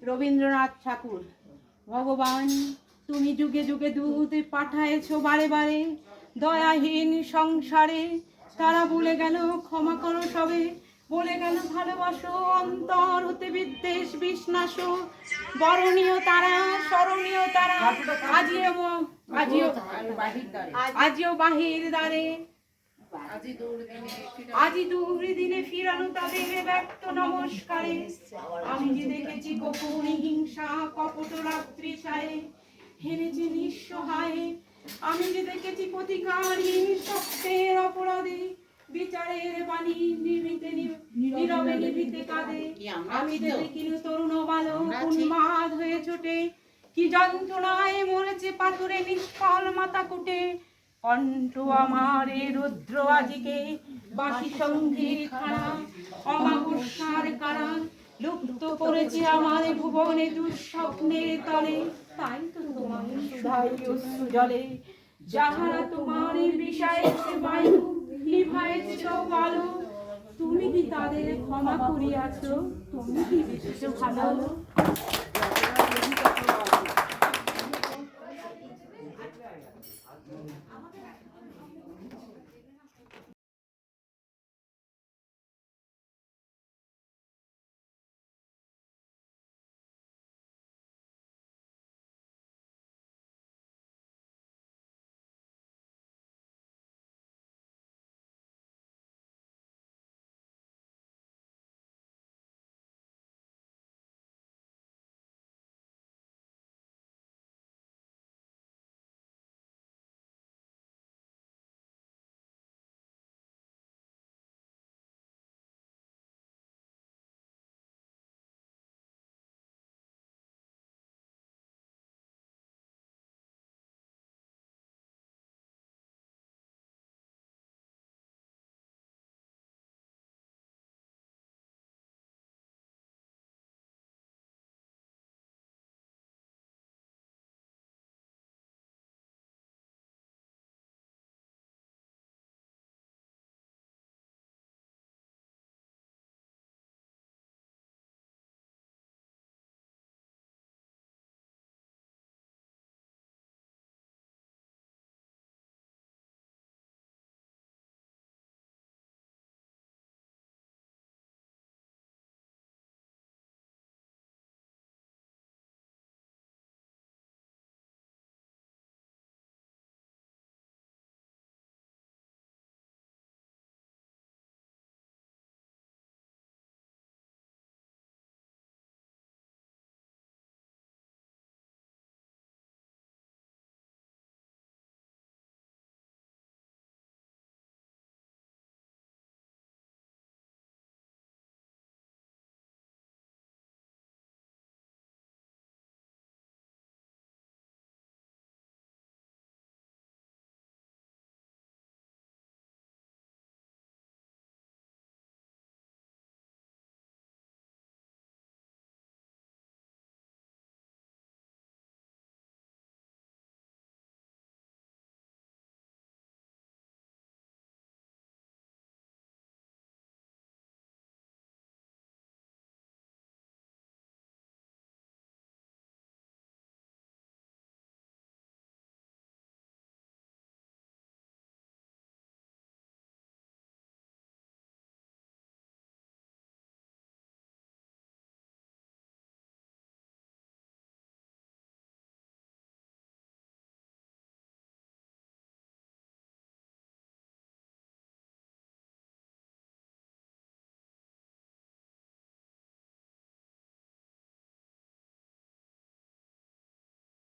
রবীন্দ্রনাথ ঠাকুর। ভগবান তুমি যুগে যুগে দূত পাঠায়েছো বারে বারে, দয়াহীন সংসারে তারা বলে গেল ক্ষমা করো সবে, বলে গেল ভালোবাসো অন্তর হতে বিদ্বেষ বিষ্ণাস। বরণীয় তারা স্মরণীয় তারা আজিও বাহির দ্বারে, আজি দূর দিনে ফিরানো তাদের ব্যক্ত নমস্কারে। আমি যে দেখেছি গোপন হিংসা কপট রাত্রি ছায়ে, হেরেছে নিঃসহায়ে। আমি যে দেখেছি প্রতিকারহীন সত্যের অপরাধে, বিচারের বাণী নিভৃতে নীরবে নিভৃতে কাঁদে। আমি যে দেখিনি তরুণ বালক উন্মাদ হয়ে ছোটে, কি যন্ত্রণায় মরেছে পাথরে নিষ্ফল মাথা কুটে। কণ্ঠ আমার রুদ্র আজিকে বাসি সঙ্গীর খানা, অমাবস্যার কারা লুপ্ত করেছে আমার ভুবনে দুঃস্বপ্নের তলে। তাই তো তোমার সুধাই অশ্রু জলে, যাহারা তোমার বিষায়েছে বায়ু নিভায়েছে সব আলো। তুমি কি তাদের ক্ষমা করিয়াছ? তুমি কি বেশি ভালো? আমাদের